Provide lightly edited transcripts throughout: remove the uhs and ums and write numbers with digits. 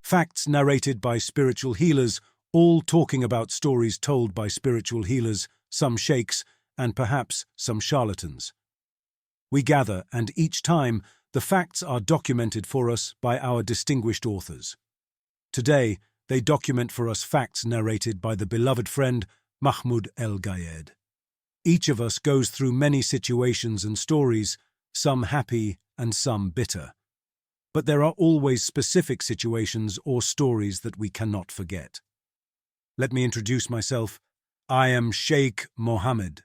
Facts narrated by spiritual healers, all talking about stories told by spiritual healers, some sheikhs, and perhaps some charlatans. We gather, and each time, the facts are documented for us by our distinguished authors. Today, they document for us facts narrated by the beloved friend Mahmoud El-Gayed. Each of us goes through many situations and stories, some happy and some bitter. But there are always specific situations or stories that we cannot forget. Let me introduce myself. I am Sheikh Mohammed.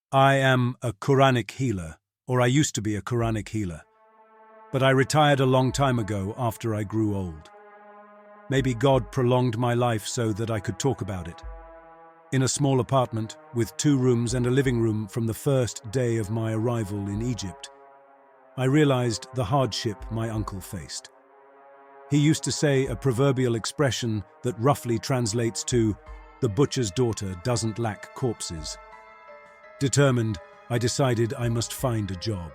I am a Quranic healer, or I used to be a Quranic healer. But I retired a long time ago after I grew old. Maybe God prolonged my life so that I could talk about it. In a small apartment with 2 rooms and a living room from the first day of my arrival in Egypt, I realized the hardship my uncle faced. He used to say a proverbial expression that roughly translates to, "The butcher's daughter doesn't lack corpses." Determined, I decided I must find a job.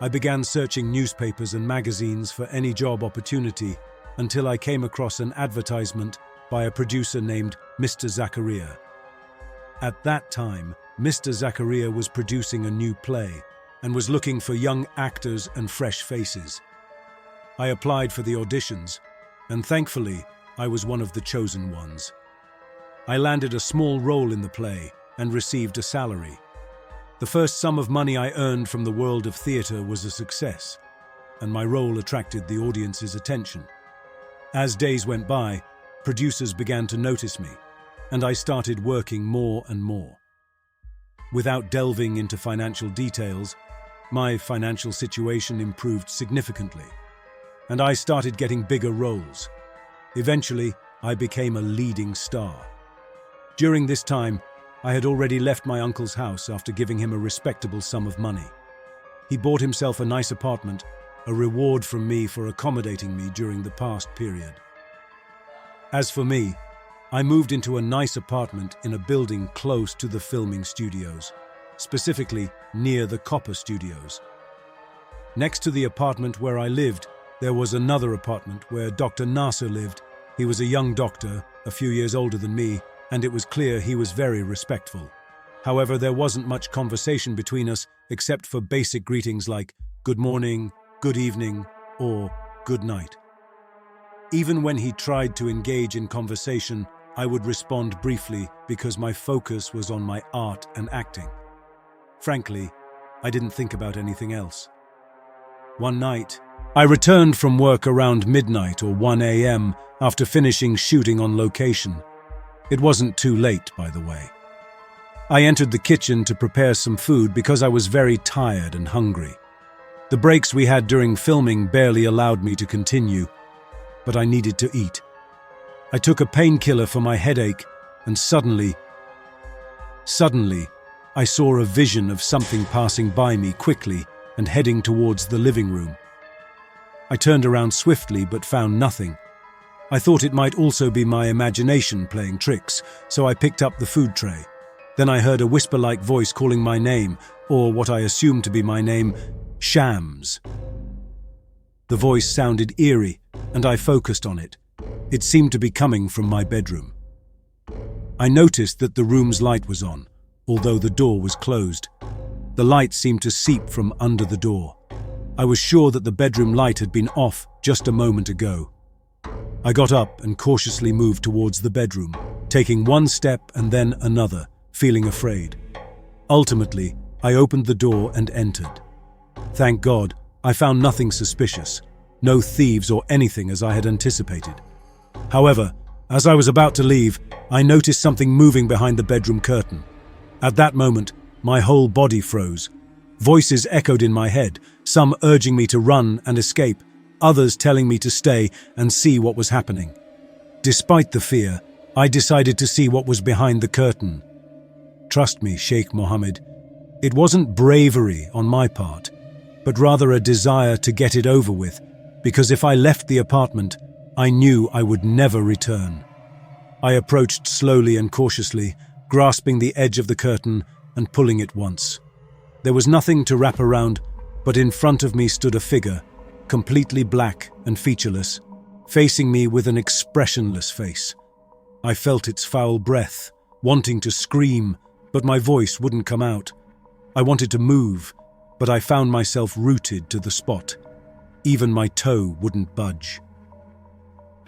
I began searching newspapers and magazines for any job opportunity until I came across an advertisement by a producer named Mr. Zakaria. At that time, Mr. Zakaria was producing a new play and was looking for young actors and fresh faces. I applied for the auditions, and thankfully, I was one of the chosen ones. I landed a small role in the play and received a salary. The first sum of money I earned from the world of theatre was a success, and my role attracted the audience's attention. As days went by, producers began to notice me, and I started working more and more. Without delving into financial details, my financial situation improved significantly, and I started getting bigger roles. Eventually, I became a leading star. During this time, I had already left my uncle's house after giving him a respectable sum of money. He bought himself a nice apartment, a reward from me for accommodating me during the past period. As for me, I moved into a nice apartment in a building close to the filming studios, specifically near the Copper Studios. Next to the apartment where I lived, there was another apartment where Dr. Nasser lived. He was a young doctor, a few years older than me, and it was clear he was very respectful. However, there wasn't much conversation between us except for basic greetings like good morning, good evening, or good night. Even when he tried to engage in conversation, I would respond briefly because my focus was on my art and acting. Frankly, I didn't think about anything else. One night, I returned from work around midnight or 1 a.m. after finishing shooting on location. It wasn't too late, by the way. I entered the kitchen to prepare some food because I was very tired and hungry. The breaks we had during filming barely allowed me to continue, but I needed to eat. I took a painkiller for my headache, and suddenly, I saw a vision of something passing by me quickly and heading towards the living room. I turned around swiftly but found nothing. I thought it might also be my imagination playing tricks, so I picked up the food tray. Then I heard a whisper-like voice calling my name, or what I assumed to be my name, Shams. The voice sounded eerie, and I focused on it. It seemed to be coming from my bedroom. I noticed that the room's light was on, although the door was closed. The light seemed to seep from under the door. I was sure that the bedroom light had been off just a moment ago. I got up and cautiously moved towards the bedroom, taking one step and then another, feeling afraid. Ultimately, I opened the door and entered. Thank God, I found nothing suspicious, no thieves or anything as I had anticipated. However, as I was about to leave, I noticed something moving behind the bedroom curtain. At that moment, my whole body froze. Voices echoed in my head, some urging me to run and escape, others telling me to stay and see what was happening. Despite the fear, I decided to see what was behind the curtain. Trust me, Sheikh Mohammed, it wasn't bravery on my part, but rather a desire to get it over with, because if I left the apartment, I knew I would never return. I approached slowly and cautiously, grasping the edge of the curtain and pulling it once. There was nothing to wrap around, but in front of me stood a figure, completely black and featureless, facing me with an expressionless face. I felt its foul breath, wanting to scream, but my voice wouldn't come out. I wanted to move, but I found myself rooted to the spot. Even my toe wouldn't budge.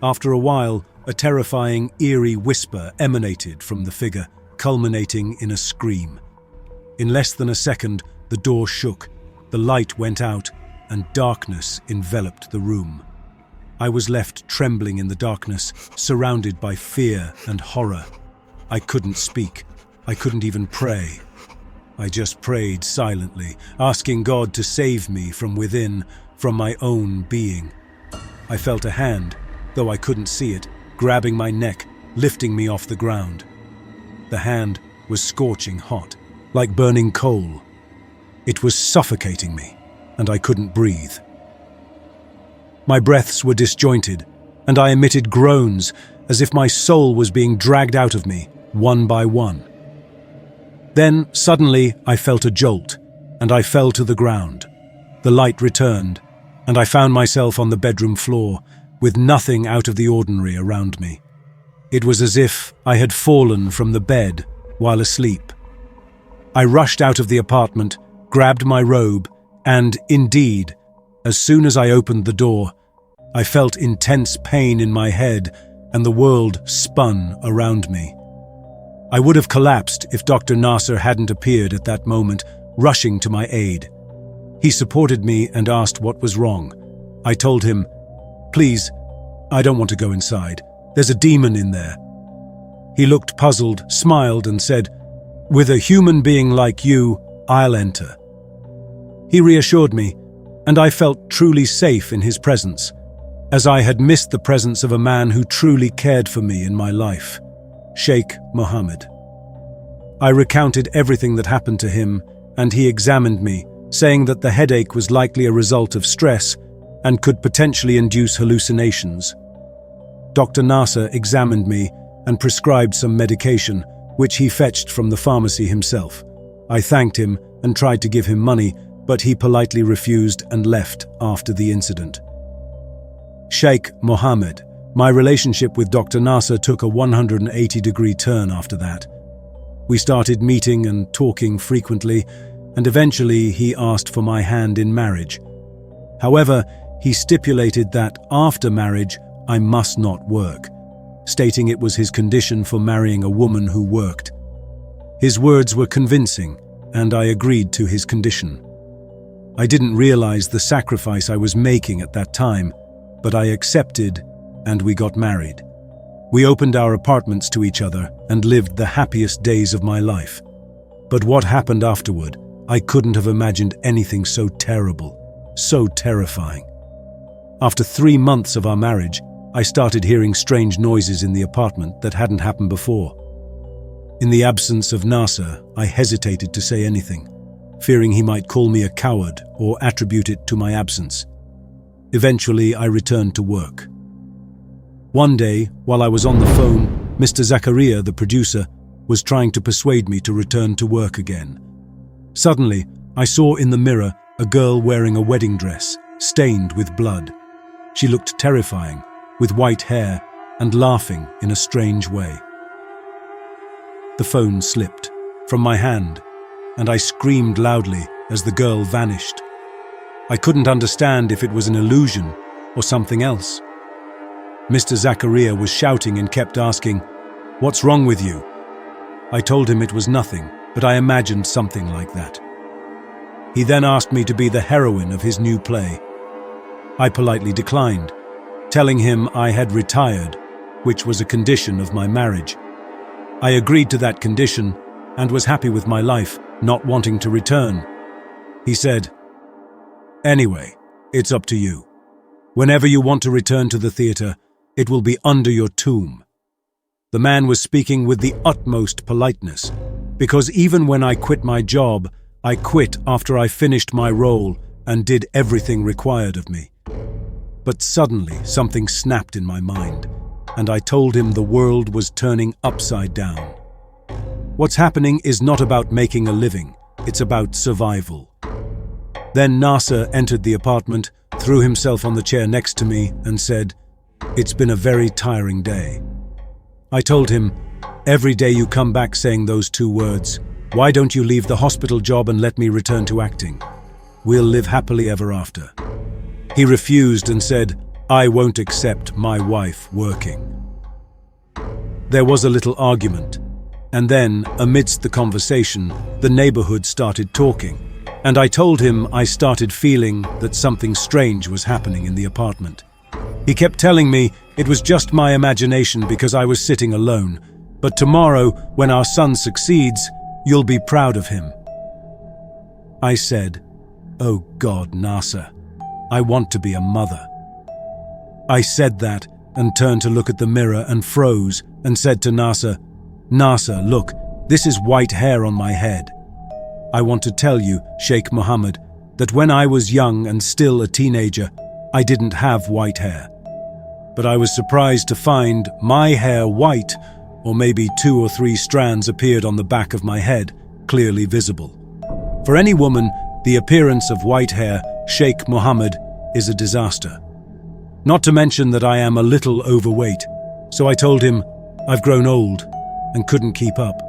After a while, a terrifying, eerie whisper emanated from the figure, culminating in a scream. In less than a second, the door shook, the light went out, and darkness enveloped the room. I was left trembling in the darkness, surrounded by fear and horror. I couldn't speak. I couldn't even pray. I just prayed silently, asking God to save me from within, from my own being. I felt a hand, though I couldn't see it, grabbing my neck, lifting me off the ground. The hand was scorching hot, like burning coal. It was suffocating me, and I couldn't breathe. My breaths were disjointed, and I emitted groans as if my soul was being dragged out of me, one by one. Then, suddenly, I felt a jolt, and I fell to the ground. The light returned, and I found myself on the bedroom floor, with nothing out of the ordinary around me. It was as if I had fallen from the bed while asleep. I rushed out of the apartment, grabbed my robe, and, indeed, as soon as I opened the door, I felt intense pain in my head and the world spun around me. I would have collapsed if Dr. Nasser hadn't appeared at that moment, rushing to my aid. He supported me and asked what was wrong. I told him, "Please, I don't want to go inside. There's a demon in there." He looked puzzled, smiled, and said, "With a human being like you, I'll enter." He reassured me, and I felt truly safe in his presence, as I had missed the presence of a man who truly cared for me in my life, Sheikh Mohammed. I recounted everything that happened to him, and he examined me, saying that the headache was likely a result of stress and could potentially induce hallucinations. Dr. Nasser examined me and prescribed some medication, which he fetched from the pharmacy himself. I thanked him and tried to give him money, but he politely refused and left after the incident. Sheikh Mohammed, my relationship with Dr. Nasser took a 180-degree turn after that. We started meeting and talking frequently, and eventually he asked for my hand in marriage. However, he stipulated that after marriage, I must not work, stating it was his condition for marrying a woman who worked. His words were convincing, and I agreed to his condition. I didn't realize the sacrifice I was making at that time, but I accepted, and we got married. We opened our apartments to each other and lived the happiest days of my life. But what happened afterward, I couldn't have imagined anything so terrible, so terrifying. After 3 months of our marriage, I started hearing strange noises in the apartment that hadn't happened before. In the absence of Nasser, I hesitated to say anything, fearing he might call me a coward or attribute it to my absence. Eventually, I returned to work. One day, while I was on the phone, Mr. Zakaria, the producer, was trying to persuade me to return to work again. Suddenly, I saw in the mirror a girl wearing a wedding dress, stained with blood. She looked terrifying, with white hair and laughing in a strange way. The phone slipped from my hand, and I screamed loudly as the girl vanished. I couldn't understand if it was an illusion or something else. Mr. Zakaria was shouting and kept asking, "What's wrong with you?" I told him it was nothing, but I imagined something like that. He then asked me to be the heroine of his new play. I politely declined, telling him I had retired, which was a condition of my marriage. I agreed to that condition and was happy with my life, not wanting to return. He said, "Anyway, it's up to you. Whenever you want to return to the theatre, it will be under your tomb." The man was speaking with the utmost politeness, because even when I quit my job, I quit after I finished my role and did everything required of me. But suddenly something snapped in my mind, and I told him the world was turning upside down. What's happening is not about making a living, it's about survival. Then Nasser entered the apartment, threw himself on the chair next to me and said, "It's been a very tiring day." I told him, "Every day you come back saying those two words. Why don't you leave the hospital job and let me return to acting? We'll live happily ever after." He refused and said, "I won't accept my wife working." There was a little argument, and then, amidst the conversation, the neighborhood started talking, and I told him I started feeling that something strange was happening in the apartment. He kept telling me it was just my imagination because I was sitting alone, but tomorrow, when our son succeeds, you'll be proud of him. I said, "Oh God, Nasser, I want to be a mother." I said that and turned to look at the mirror and froze and said to Nasser, "Nasser, look, this is white hair on my head. I want to tell you, Sheikh Mohammed, that when I was young and still a teenager, I didn't have white hair. But I was surprised to find my hair white, or maybe 2 or 3 strands appeared on the back of my head, clearly visible. For any woman, the appearance of white hair, Sheikh Mohammed, is a disaster. Not to mention that I am a little overweight, so I told him I've grown old and couldn't keep up.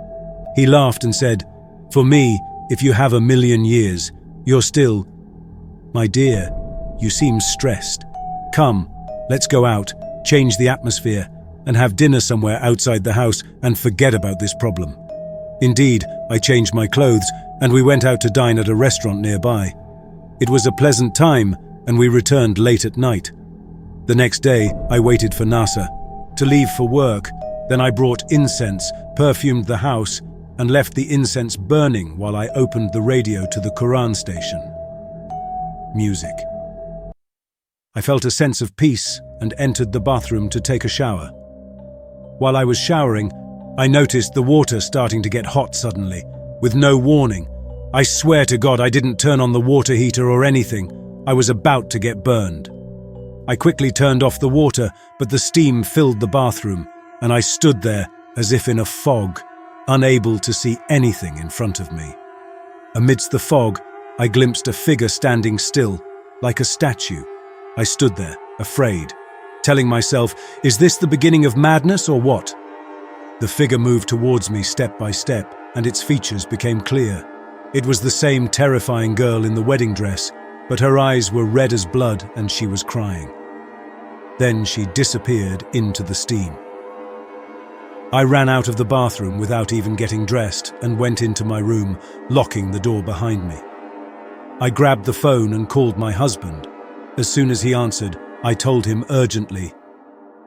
He laughed and said, "For me, if you have 1,000,000 years, you're still..." "My dear, you seem stressed. Come, let's go out, change the atmosphere, and have dinner somewhere outside the house and forget about this problem." Indeed, I changed my clothes and we went out to dine at a restaurant nearby. It was a pleasant time and we returned late at night. The next day, I waited for Nasser to leave for work. Then I brought incense, perfumed the house, and left the incense burning while I opened the radio to the Quran station. Music. I felt a sense of peace and entered the bathroom to take a shower. While I was showering, I noticed the water starting to get hot suddenly, with no warning. I swear to God I didn't turn on the water heater or anything. I was about to get burned. I quickly turned off the water, but the steam filled the bathroom, and I stood there as if in a fog, unable to see anything in front of me. Amidst the fog, I glimpsed a figure standing still, like a statue. I stood there, afraid, telling myself, is this the beginning of madness or what? The figure moved towards me step by step, and its features became clear. It was the same terrifying girl in the wedding dress, but her eyes were red as blood and she was crying. Then she disappeared into the steam. I ran out of the bathroom without even getting dressed and went into my room, locking the door behind me. I grabbed the phone and called my husband. As soon as he answered, I told him urgently,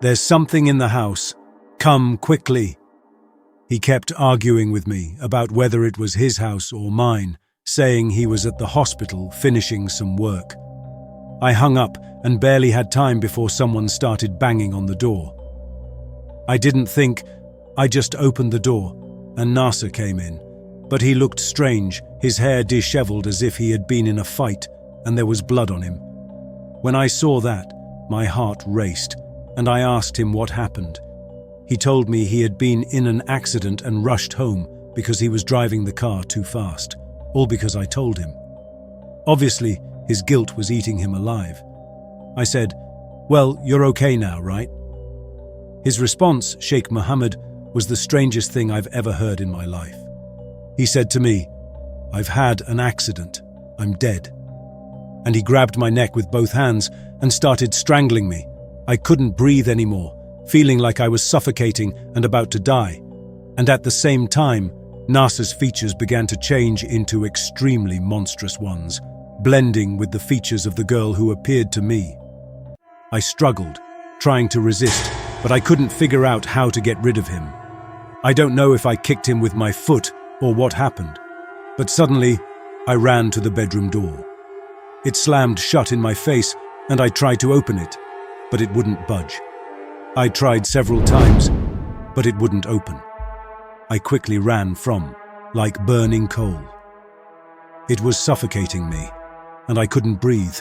"There's something in the house. Come quickly." He kept arguing with me about whether it was his house or mine, saying he was at the hospital finishing some work. I hung up and barely had time before someone started banging on the door. I didn't think, I just opened the door and Nasser came in, but he looked strange, his hair disheveled as if he had been in a fight and there was blood on him. When I saw that, my heart raced and I asked him what happened. He told me he had been in an accident and rushed home because he was driving the car too fast, all because I told him. Obviously, his guilt was eating him alive. I said, "Well, you're okay now, right?" His response, Sheikh Mohammed, was the strangest thing I've ever heard in my life. He said to me, "I've had an accident. I'm dead." And he grabbed my neck with both hands and started strangling me. I couldn't breathe anymore, feeling like I was suffocating and about to die. And at the same time, Nasser's features began to change into extremely monstrous ones, blending with the features of the girl who appeared to me. I struggled, trying to resist, but I couldn't figure out how to get rid of him. I don't know if I kicked him with my foot or what happened, but suddenly I ran to the bedroom door. It slammed shut in my face and I tried to open it, but it wouldn't budge. I tried several times, but it wouldn't open. I quickly ran from, like burning coal. It was suffocating me, and I couldn't breathe.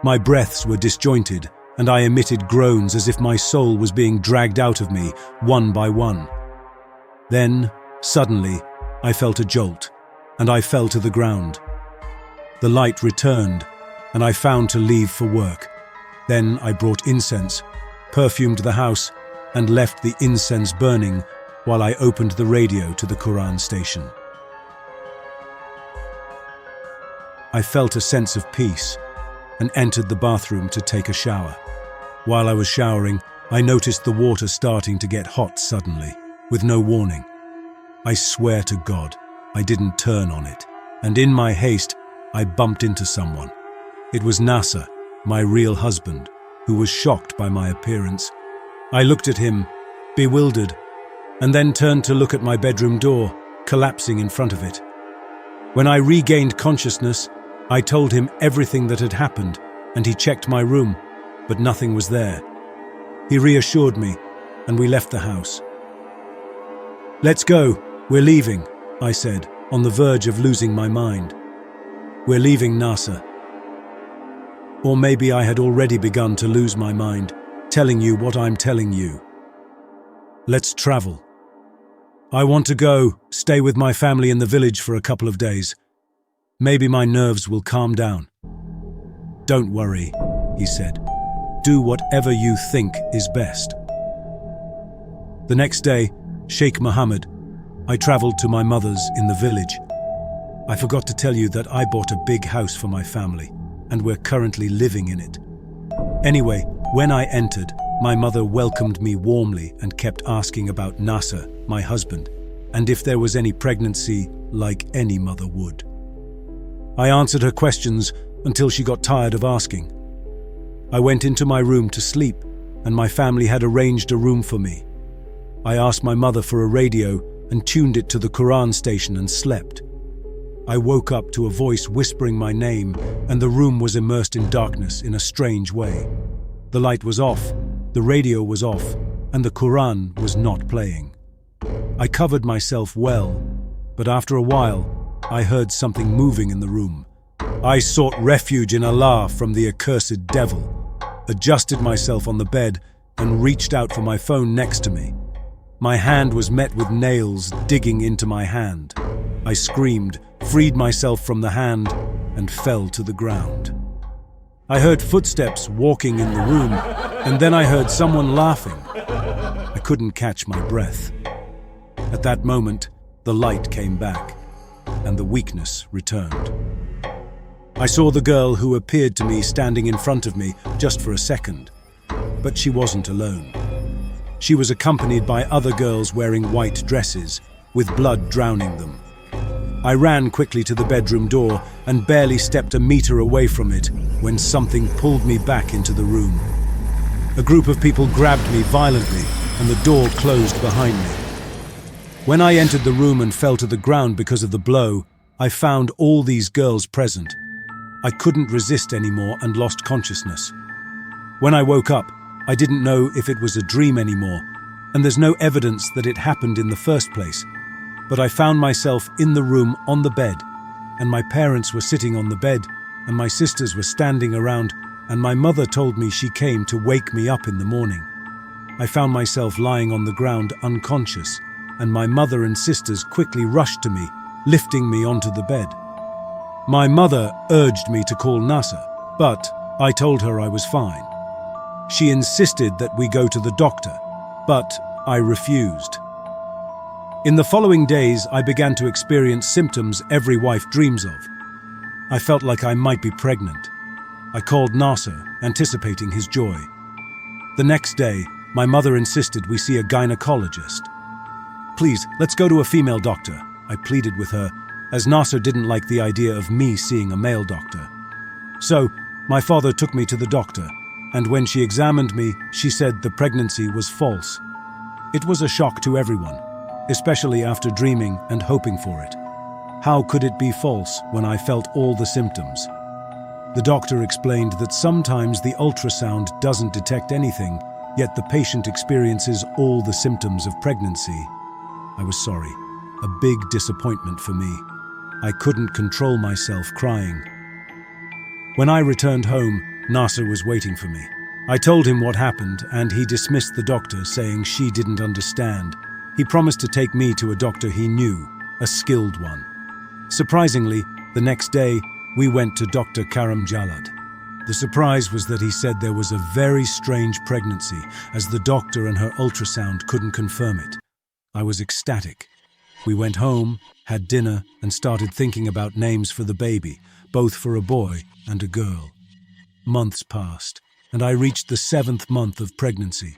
My breaths were disjointed, and I emitted groans as if my soul was being dragged out of me, one by one. Then, suddenly, I felt a jolt, and I fell to the ground. The light returned, and I found to leave for work. Then I brought incense, perfumed the house, and left the incense burning while I opened the radio to the Quran station. I felt a sense of peace and entered the bathroom to take a shower. While I was showering, I noticed the water starting to get hot suddenly, with no warning. I swear to God, I didn't turn on it, and in my haste, I bumped into someone. It was Nasser, my real husband, who was shocked by my appearance. I looked at him, bewildered, and then turned to look at my bedroom door, collapsing in front of it. When I regained consciousness, I told him everything that had happened, and he checked my room, but nothing was there. He reassured me, and we left the house. "Let's go, we're leaving," I said, on the verge of losing my mind. "We're leaving, Nasser." Or maybe I had already begun to lose my mind, telling you what I'm telling you. "Let's travel. I want to go, stay with my family in the village for a couple of days. Maybe my nerves will calm down." "Don't worry," he said. "Do whatever you think is best." The next day, Sheikh Mohammed, I traveled to my mother's in the village. I forgot to tell you that I bought a big house for my family, and we're currently living in it. Anyway, when I entered, my mother welcomed me warmly and kept asking about Nasser, my husband, and if there was any pregnancy, like any mother would. I answered her questions until she got tired of asking. I went into my room to sleep, and my family had arranged a room for me. I asked my mother for a radio and tuned it to the Quran station and slept. I woke up to a voice whispering my name, and the room was immersed in darkness in a strange way. The light was off, the radio was off, and the Quran was not playing. I covered myself well, but after a while, I heard something moving in the room. I sought refuge in Allah from the accursed devil, adjusted myself on the bed, and reached out for my phone next to me. My hand was met with nails digging into my hand. I screamed, freed myself from the hand, and fell to the ground. I heard footsteps walking in the room, and then I heard someone laughing. I couldn't catch my breath. At that moment, the light came back, and the weakness returned. I saw the girl who appeared to me standing in front of me just for a second, but she wasn't alone. She was accompanied by other girls wearing white dresses, with blood drowning them. I ran quickly to the bedroom door and barely stepped a meter away from it when something pulled me back into the room. A group of people grabbed me violently, and the door closed behind me. When I entered the room and fell to the ground because of the blow, I found all these girls present. I couldn't resist anymore and lost consciousness. When I woke up, I didn't know if it was a dream anymore, and there's no evidence that it happened in the first place. But I found myself in the room on the bed, and my parents were sitting on the bed, and my sisters were standing around, and my mother told me she came to wake me up in the morning. I found myself lying on the ground unconscious, and my mother and sisters quickly rushed to me, lifting me onto the bed. My mother urged me to call Nasser, but I told her I was fine. She insisted that we go to the doctor, but I refused. In the following days, I began to experience symptoms every wife dreams of. I felt like I might be pregnant. I called Nasser, anticipating his joy. The next day, my mother insisted we see a gynecologist. "Please, let's go to a female doctor," I pleaded with her, as Nasser didn't like the idea of me seeing a male doctor. So, my father took me to the doctor, and when she examined me, she said the pregnancy was false. It was a shock to everyone, especially after dreaming and hoping for it. How could it be false when I felt all the symptoms? The doctor explained that sometimes the ultrasound doesn't detect anything, yet the patient experiences all the symptoms of pregnancy. I was sorry. A big disappointment for me. I couldn't control myself crying. When I returned home, Nasser was waiting for me. I told him what happened, and he dismissed the doctor, saying she didn't understand. He promised to take me to a doctor he knew, a skilled one. Surprisingly, the next day, we went to Dr. Karam Jalad. The surprise was that he said there was a very strange pregnancy, as the doctor and her ultrasound couldn't confirm it. I was ecstatic. We went home, had dinner, and started thinking about names for the baby, both for a boy and a girl. Months passed, and I reached the 7th month of pregnancy.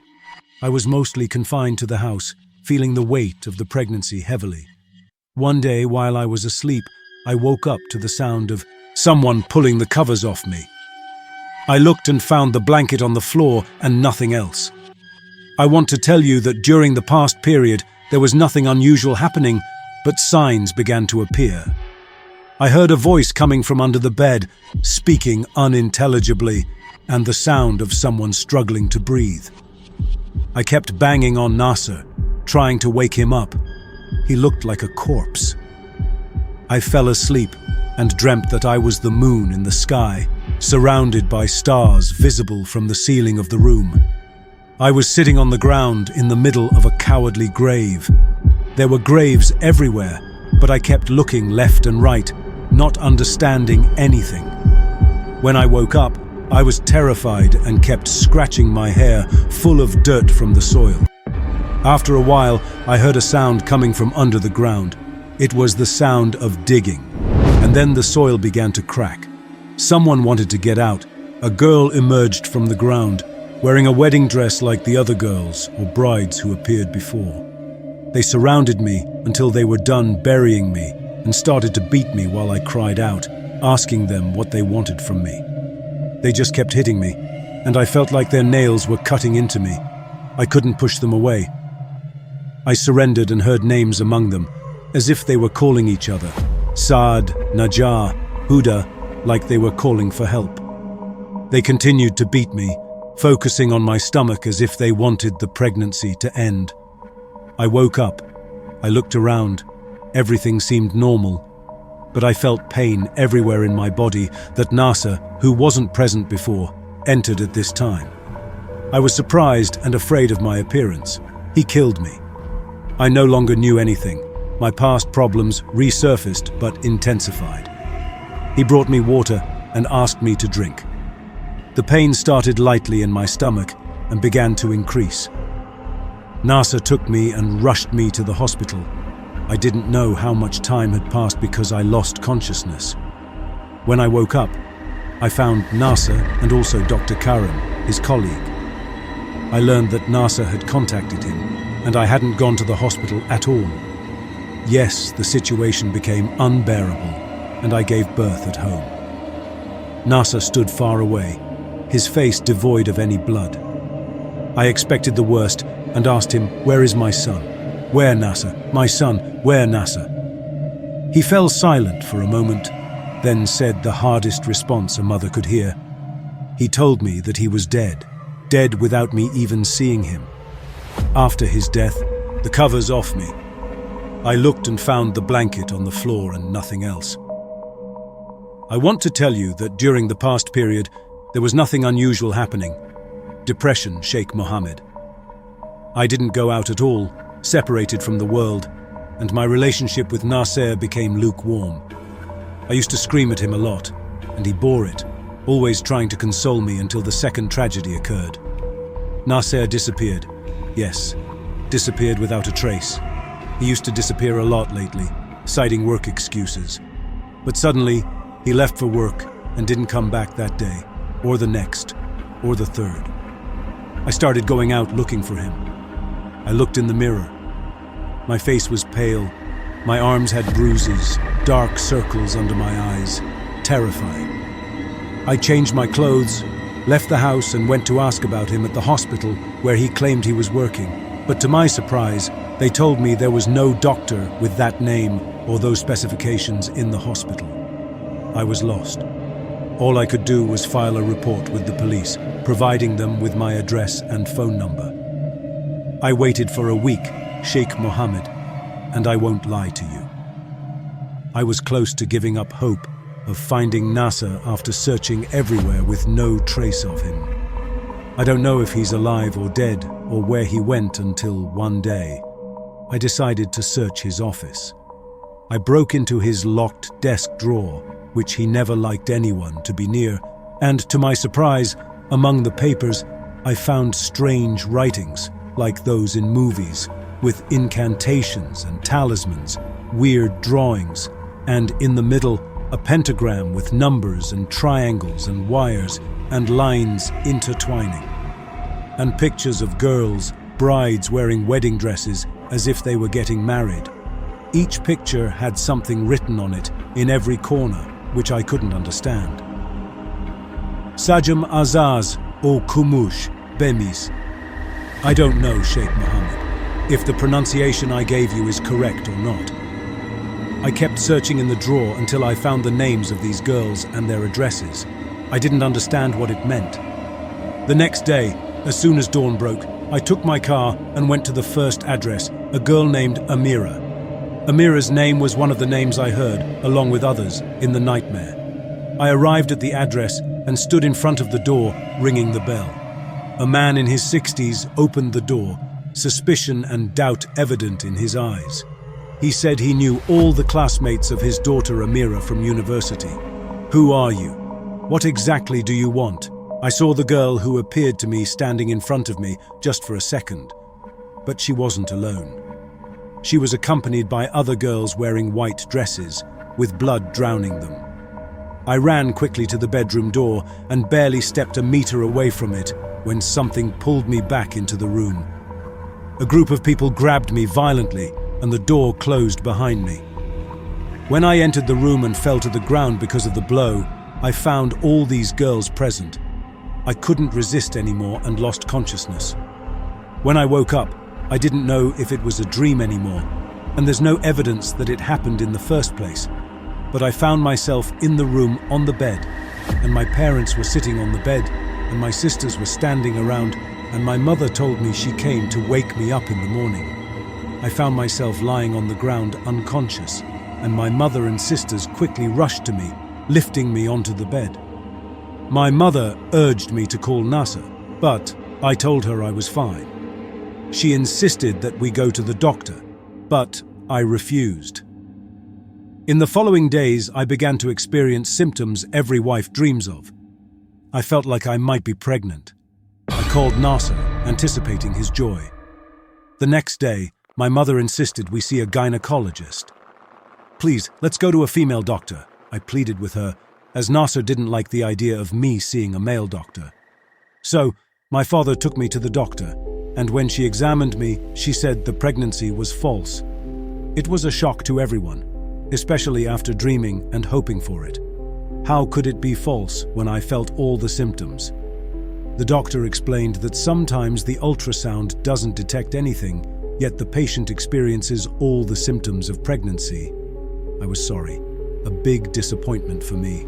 I was mostly confined to the house, feeling the weight of the pregnancy heavily. One day, while I was asleep, I woke up to the sound of someone pulling the covers off me. I looked and found the blanket on the floor and nothing else. I want to tell you that during the past period, there was nothing unusual happening, but signs began to appear. I heard a voice coming from under the bed, speaking unintelligibly, and the sound of someone struggling to breathe. I kept banging on Nasser, trying to wake him up. He looked like a corpse. I fell asleep and dreamt that I was the moon in the sky, surrounded by stars visible from the ceiling of the room. I was sitting on the ground in the middle of a cowardly grave. There were graves everywhere, but I kept looking left and right, not understanding anything. When I woke up, I was terrified and kept scratching my hair, full of dirt from the soil. After a while, I heard a sound coming from under the ground. It was the sound of digging, and then the soil began to crack. Someone wanted to get out. A girl emerged from the ground, wearing a wedding dress like the other girls or brides who appeared before. They surrounded me until they were done burying me and started to beat me while I cried out, asking them what they wanted from me. They just kept hitting me, and I felt like their nails were cutting into me. I couldn't push them away. I surrendered and heard names among them, as if they were calling each other. Saad, Najjar, Huda, like they were calling for help. They continued to beat me, focusing on my stomach as if they wanted the pregnancy to end. I woke up. I looked around. Everything seemed normal, but I felt pain everywhere in my body that Nasser, who wasn't present before, entered at this time. I was surprised and afraid of my appearance. He killed me. I no longer knew anything. My past problems resurfaced but intensified. He brought me water and asked me to drink. The pain started lightly in my stomach and began to increase. Nasser took me and rushed me to the hospital. I didn't know how much time had passed because I lost consciousness. When I woke up, I found Nasser and also Dr. Karam, his colleague. I learned that Nasser had contacted him, and I hadn't gone to the hospital at all. Yes, the situation became unbearable, and I gave birth at home. Nasser stood far away, his face devoid of any blood. I expected the worst and asked him, "Where is my son? Where, Nasser? My son, where, Nasser?" He fell silent for a moment, then said the hardest response a mother could hear. He told me that he was dead without me even seeing him. After his death, the covers off me. I looked and found the blanket on the floor and nothing else. I want to tell you that during the past period, there was nothing unusual happening. Depression, Sheikh Mohammed. I didn't go out at all, separated from the world, and my relationship with Nasser became lukewarm. I used to scream at him a lot, and he bore it, always trying to console me until the second tragedy occurred. Nasser disappeared. Yes, disappeared without a trace. He used to disappear a lot lately, citing work excuses. But suddenly, he left for work and didn't come back that day, or the next, or the third. I started going out looking for him. I looked in the mirror. My face was pale. My arms had bruises, dark circles under my eyes, terrifying. I changed my clothes, left the house and went to ask about him at the hospital where he claimed he was working. But to my surprise, they told me there was no doctor with that name or those specifications in the hospital. I was lost. All I could do was file a report with the police, providing them with my address and phone number. I waited for a week, Sheikh Mohammed, and I won't lie to you. I was close to giving up hope of finding Nasser after searching everywhere with no trace of him. I don't know if he's alive or dead or where he went until one day I decided to search his office. I broke into his locked desk drawer, which he never liked anyone to be near, and to my surprise, among the papers, I found strange writings, like those in movies, with incantations and talismans, weird drawings, and in the middle, a pentagram with numbers and triangles and wires and lines intertwining. And pictures of girls, brides wearing wedding dresses as if they were getting married. Each picture had something written on it in every corner, which I couldn't understand. Sajam Azaz o Kumush Bemis. I don't know, Sheikh Mohammed, if the pronunciation I gave you is correct or not. I kept searching in the drawer until I found the names of these girls and their addresses. I didn't understand what it meant. The next day, as soon as dawn broke, I took my car and went to the first address, a girl named Amira. Amira's name was one of the names I heard, along with others, in the nightmare. I arrived at the address and stood in front of the door, ringing the bell. A man in his 60s opened the door, suspicion and doubt evident in his eyes. He said he knew all the classmates of his daughter Amira from university. "Who are you? What exactly do you want?" I saw the girl who appeared to me standing in front of me just for a second, but she wasn't alone. She was accompanied by other girls wearing white dresses, with blood drowning them. I ran quickly to the bedroom door and barely stepped a meter away from it when something pulled me back into the room. A group of people grabbed me violently and the door closed behind me. When I entered the room and fell to the ground because of the blow, I found all these girls present. I couldn't resist anymore and lost consciousness. When I woke up, I didn't know if it was a dream anymore, and there's no evidence that it happened in the first place. But I found myself in the room on the bed, and my parents were sitting on the bed, and my sisters were standing around, and my mother told me she came to wake me up in the morning. I found myself lying on the ground unconscious, and my mother and sisters quickly rushed to me, lifting me onto the bed. My mother urged me to call Nasser, but I told her I was fine. She insisted that we go to the doctor, but I refused. In the following days, I began to experience symptoms every wife dreams of. I felt like I might be pregnant. I called Nasser, anticipating his joy. The next day, my mother insisted we see a gynecologist. "Please, let's go to a female doctor," I pleaded with her, as Nasser didn't like the idea of me seeing a male doctor. So, my father took me to the doctor, and when she examined me, she said the pregnancy was false. It was a shock to everyone, especially after dreaming and hoping for it. How could it be false when I felt all the symptoms? The doctor explained that sometimes the ultrasound doesn't detect anything, yet the patient experiences all the symptoms of pregnancy. I was sorry. A big disappointment for me.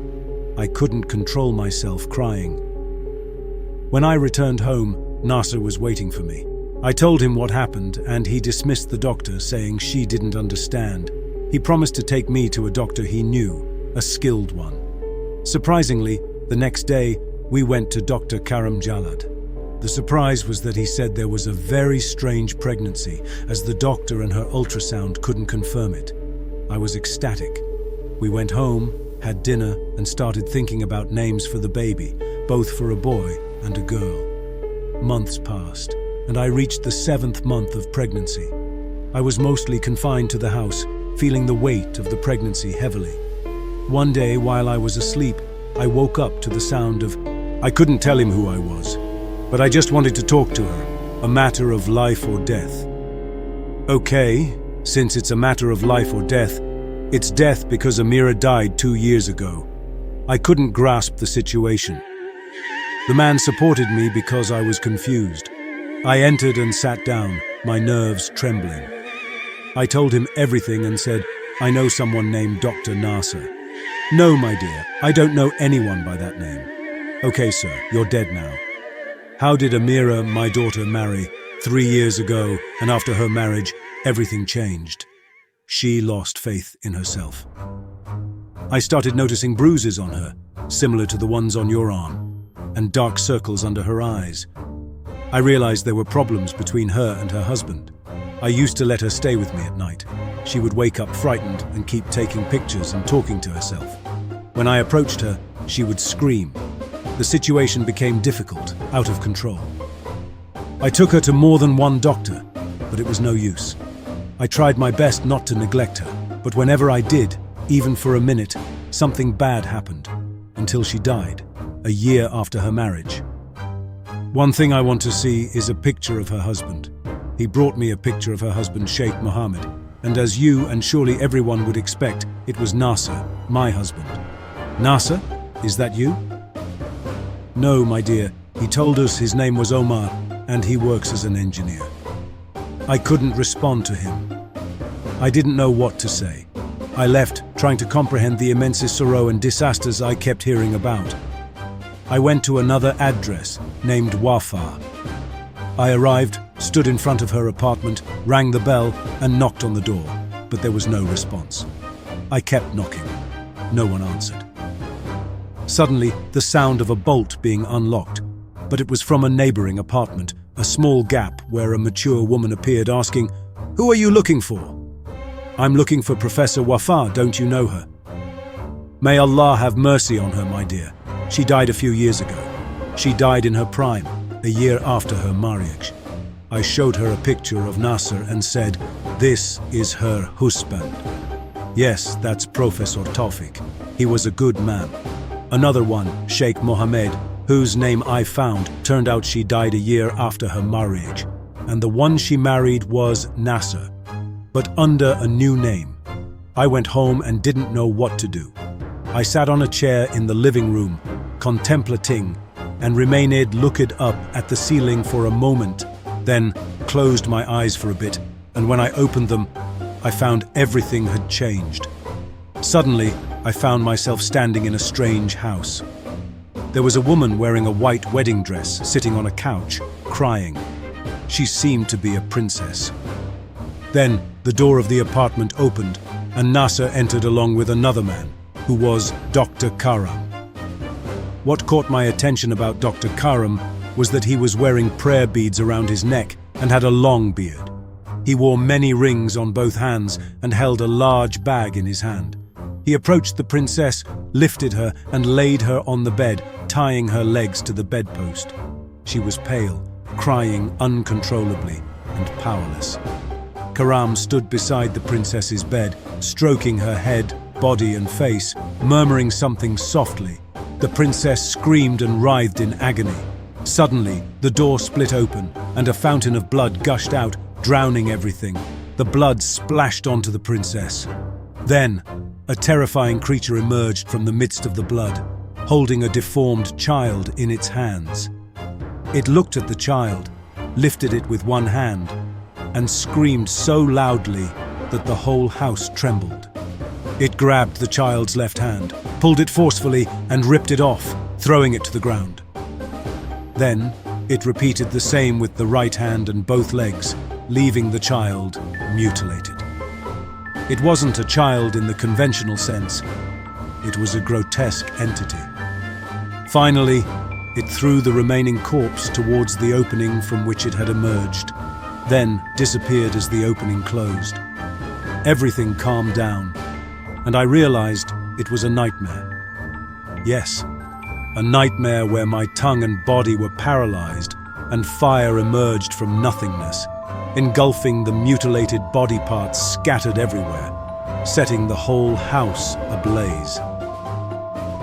I couldn't control myself crying. When I returned home, Nasser was waiting for me. I told him what happened, and he dismissed the doctor, saying she didn't understand. He promised to take me to a doctor he knew, a skilled one. Surprisingly, the next day, we went to Dr. Karam Jalad. The surprise was that he said there was a very strange pregnancy, as the doctor and her ultrasound couldn't confirm it. I was ecstatic. We went home, had dinner, and started thinking about names for the baby, both for a boy and a girl. Months passed, and I reached the 7th month of pregnancy. I was mostly confined to the house, feeling the weight of the pregnancy heavily. One day, while I was asleep, I woke up to the sound of... I couldn't tell him who I was, but I just wanted to talk to her, a matter of life or death. Okay, since it's a matter of life or death, it's death because Amira died 2 years ago. I couldn't grasp the situation. The man supported me because I was confused. I entered and sat down, my nerves trembling. I told him everything and said, I know someone named Dr. Nasser. No, my dear, I don't know anyone by that name. Okay, sir, you're dead now. How did Amira, my daughter, marry 3 years ago, and after her marriage, everything changed? She lost faith in herself. I started noticing bruises on her, similar to the ones on your arm, and dark circles under her eyes. I realized there were problems between her and her husband. I used to let her stay with me at night. She would wake up frightened and keep taking pictures and talking to herself. When I approached her, she would scream. The situation became difficult, out of control. I took her to more than one doctor, but it was no use. I tried my best not to neglect her, but whenever I did, even for a minute, something bad happened, until she died, a year after her marriage. One thing I want to see is a picture of her husband. He brought me a picture of her husband, Sheikh Mohammed, and as you and surely everyone would expect, it was Nasser, my husband. Nasser, is that you? No, my dear, he told us his name was Omar, and he works as an engineer. I couldn't respond to him. I didn't know what to say. I left, trying to comprehend the immense sorrow and disasters I kept hearing about. I went to another address, named Wafa. I arrived, stood in front of her apartment, rang the bell, and knocked on the door, but there was no response. I kept knocking. No one answered. Suddenly, the sound of a bolt being unlocked, but it was from a neighboring apartment, a small gap where a mature woman appeared asking, "Who are you looking for?" "I'm looking for Professor Wafa, don't you know her?" "May Allah have mercy on her, my dear. She died a few years ago. She died in her prime, a year after her marriage." I showed her a picture of Nasser and said, "This is her husband." "Yes, that's Professor Taufik. He was a good man." Another one, Sheikh Mohammed, whose name I found, turned out she died a year after her marriage, and the one she married was Nasser, but under a new name. I went home and didn't know what to do. I sat on a chair in the living room, contemplating, and remained looked up at the ceiling for a moment, then closed my eyes for a bit, and when I opened them, I found everything had changed. Suddenly, I found myself standing in a strange house. There was a woman wearing a white wedding dress sitting on a couch, crying. She seemed to be a princess. Then the door of the apartment opened, and Nasser entered along with another man, who was Dr. Karam. What caught my attention about Dr. Karam was that he was wearing prayer beads around his neck and had a long beard. He wore many rings on both hands and held a large bag in his hand. He approached the princess, lifted her, and laid her on the bed, tying her legs to the bedpost. She was pale, crying uncontrollably and powerless. Karam stood beside the princess's bed, stroking her head, body, and face, murmuring something softly. The princess screamed and writhed in agony. Suddenly, the door split open, and a fountain of blood gushed out, drowning everything. The blood splashed onto the princess. Then, a terrifying creature emerged from the midst of the blood, holding a deformed child in its hands. It looked at the child, lifted it with one hand, and screamed so loudly that the whole house trembled. It grabbed the child's left hand, pulled it forcefully, and ripped it off, throwing it to the ground. Then, it repeated the same with the right hand and both legs, leaving the child mutilated. It wasn't a child in the conventional sense. It was a grotesque entity. Finally, it threw the remaining corpse towards the opening from which it had emerged, then disappeared as the opening closed. Everything calmed down, and I realized it was a nightmare. Yes, a nightmare where my tongue and body were paralyzed, and fire emerged from nothingness, engulfing the mutilated body parts scattered everywhere, setting the whole house ablaze.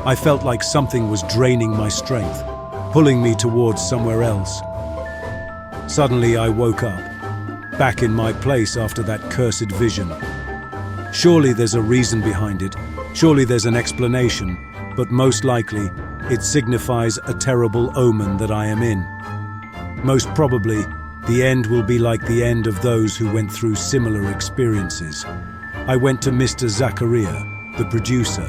I felt like something was draining my strength, pulling me towards somewhere else. Suddenly I woke up, back in my place after that cursed vision. Surely there's a reason behind it, surely there's an explanation, but most likely it signifies a terrible omen that I am in. Most probably, the end will be like the end of those who went through similar experiences. I went to Mr. Zakaria, the producer,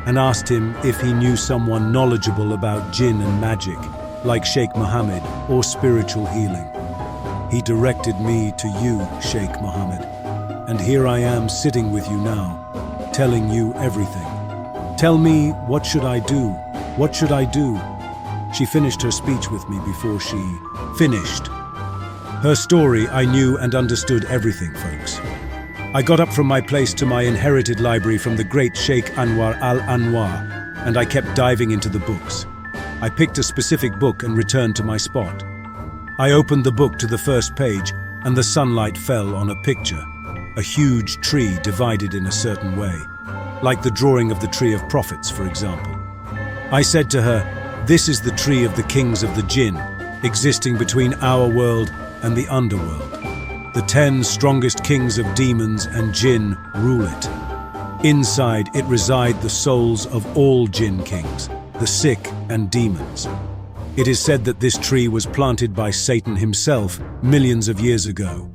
and asked him if he knew someone knowledgeable about jinn and magic, like Sheikh Mohammed or spiritual healing. He directed me to you, Sheikh Mohammed, and here I am sitting with you now, telling you everything. Tell me, what should I do? What should I do? She finished her speech with me before she finished. Her story, I knew and understood everything, folks. I got up from my place to my inherited library from the great Sheikh Anwar al-Anwar, and I kept diving into the books. I picked a specific book and returned to my spot. I opened the book to the first page, and the sunlight fell on a picture, a huge tree divided in a certain way, like the drawing of the Tree of Prophets, for example. I said to her, "This is the tree of the kings of the Jinn, existing between our world and the underworld. The 10 strongest kings of demons and Jinn rule it. Inside it reside the souls of all Jinn kings, the sick and demons. It is said that this tree was planted by Satan himself millions of years ago.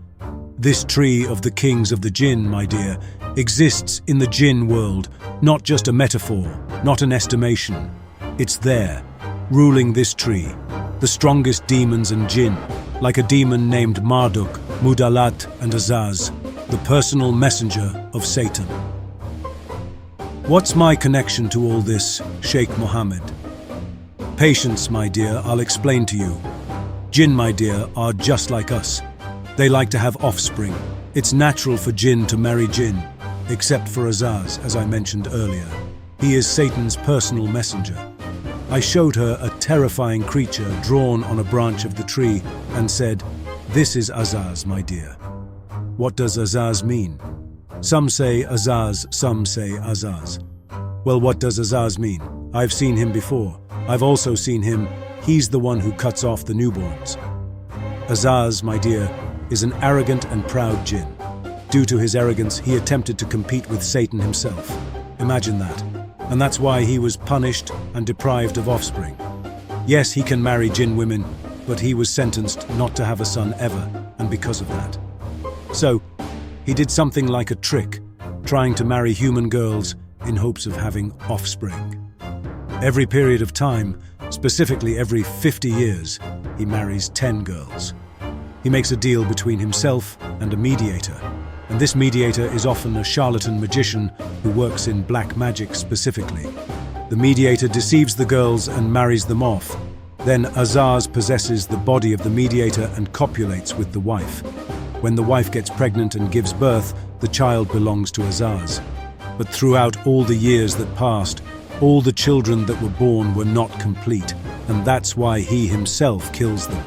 This tree of the kings of the Jinn, my dear, exists in the Jinn world, not just a metaphor, not an estimation. It's there, ruling this tree, the strongest demons and Jinn, like a demon named Marduk, Mudalat and Azaz, the personal messenger of Satan." What's my connection to all this, Sheikh Mohammed? Patience, my dear, I'll explain to you. Jinn, my dear, are just like us. They like to have offspring. It's natural for Jinn to marry Jinn, except for Azaz, as I mentioned earlier. He is Satan's personal messenger. I showed her a terrifying creature drawn on a branch of the tree and said, "This is Azaz, my dear." What does Azaz mean? Some say Azaz, some say Azaz. Well, what does Azaz mean? I've seen him before. I've also seen him. He's the one who cuts off the newborns. Azaz, my dear, is an arrogant and proud Jinn. Due to his arrogance, he attempted to compete with Satan himself. Imagine that. And that's why he was punished and deprived of offspring. Yes, he can marry Jinn women, but he was sentenced not to have a son ever, and because of that. So, he did something like a trick, trying to marry human girls in hopes of having offspring. Every period of time, specifically every 50 years, he marries 10 girls. He makes a deal between himself and a mediator, and this mediator is often a charlatan magician who works in black magic specifically. The mediator deceives the girls and marries them off. Then Azaz possesses the body of the mediator and copulates with the wife. When the wife gets pregnant and gives birth, the child belongs to Azaz. But throughout all the years that passed, all the children that were born were not complete, and that's why he himself kills them.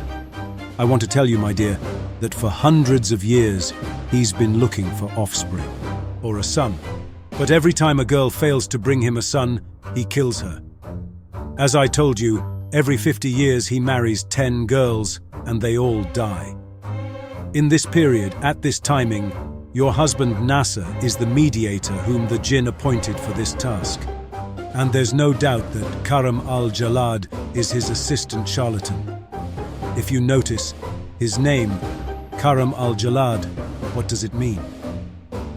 I want to tell you, my dear, that for hundreds of years, he's been looking for offspring, or a son. But every time a girl fails to bring him a son, he kills her. As I told you, every 50 years he marries 10 girls, and they all die. In this period, at this timing, your husband Nasser is the mediator whom the Jinn appointed for this task. And there's no doubt that Karam al-Jalad is his assistant charlatan. If you notice, his name, Karam al-Jalad, what does it mean?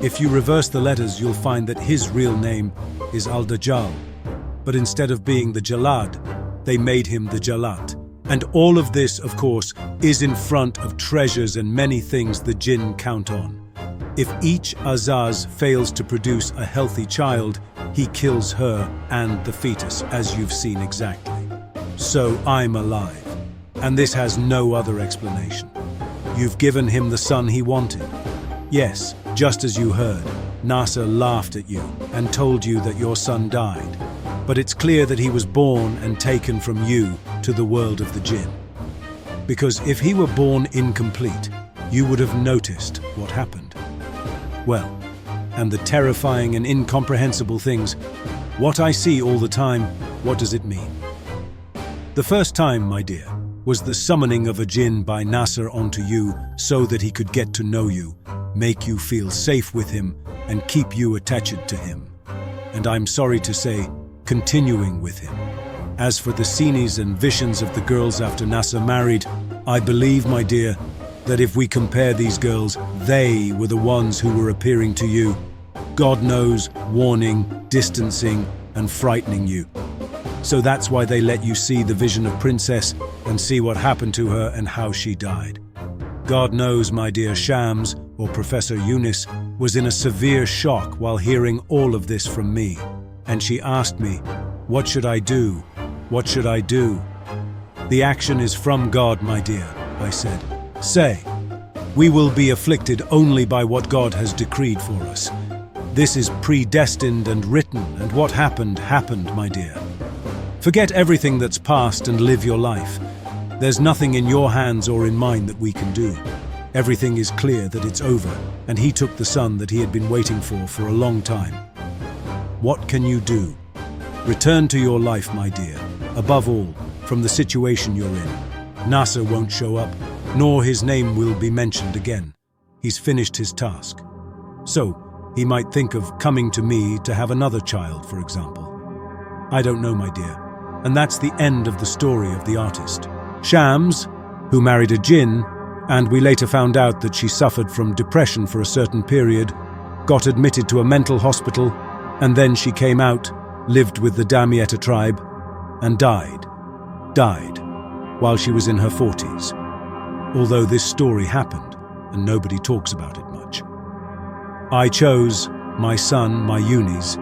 If you reverse the letters, you'll find that his real name is al-Dajjal. But instead of being the Jalad, they made him the Jalat. And all of this, of course, is in front of treasures and many things the Jinn count on. If each Azaz fails to produce a healthy child, he kills her and the fetus, as you've seen exactly. So I'm alive. And this has no other explanation. You've given him the son he wanted. Yes, just as you heard, Nasser laughed at you and told you that your son died. But it's clear that he was born and taken from you to the world of the Jinn. Because if he were born incomplete, you would have noticed what happened. Well, and the terrifying and incomprehensible things, what I see all the time, what does it mean? The first time, my dear, was the summoning of a Jinn by Nasser onto you so that he could get to know you, make you feel safe with him, and keep you attached to him. And I'm sorry to say, continuing with him. As for the scenes and visions of the girls after Nasser married, I believe, my dear, that if we compare these girls, they were the ones who were appearing to you. God knows, warning, distancing, and frightening you. So that's why they let you see the vision of Princess and see what happened to her and how she died. God knows, my dear, Shams, or Professor Eunice, was in a severe shock while hearing all of this from me. And she asked me, "What should I do? What should I do?" "The action is from God, my dear," I said. "Say, we will be afflicted only by what God has decreed for us. This is predestined and written, and what happened, happened, my dear. Forget everything that's past and live your life. There's nothing in your hands or in mine that we can do. Everything is clear that it's over, and he took the son that he had been waiting for a long time. What can you do? Return to your life, my dear, above all, from the situation you're in. Nasser won't show up, nor his name will be mentioned again. He's finished his task. So, he might think of coming to me to have another child, for example. I don't know, my dear. And that's the end of the story of the artist. Shams, who married a Jinn, and we later found out that she suffered from depression for a certain period, got admitted to a mental hospital, and then she came out, lived with the Damietta tribe, and died while she was in her 40s. Although this story happened, and nobody talks about it much. I chose, my son, my Eunice,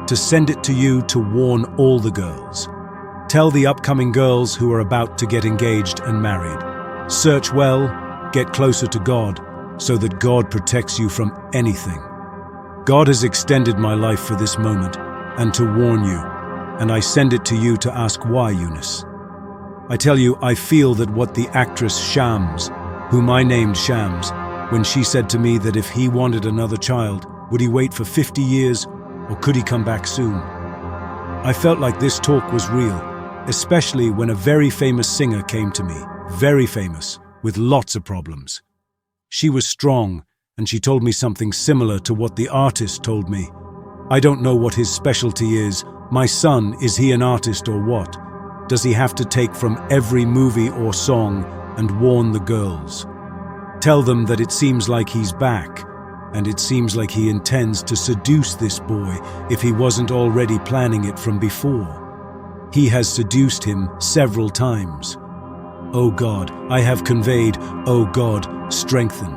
to send it to you to warn all the girls. Tell the upcoming girls who are about to get engaged and married. Search well, get closer to God, so that God protects you from anything. God has extended my life for this moment, and to warn you, and I send it to you to ask why, Eunice. I tell you, I feel that what the actress Shams, whom I named Shams, when she said to me that if he wanted another child, would he wait for 50 years, or could he come back soon? I felt like this talk was real, especially when a very famous singer came to me, very famous, with lots of problems. She was strong, and she told me something similar to what the artist told me. I don't know what his specialty is. My son, is he an artist or what? Does he have to take from every movie or song and warn the girls? Tell them that it seems like he's back, and it seems like he intends to seduce this boy if he wasn't already planning it from before. He has seduced him several times. Oh God, I have conveyed, oh God, strengthen.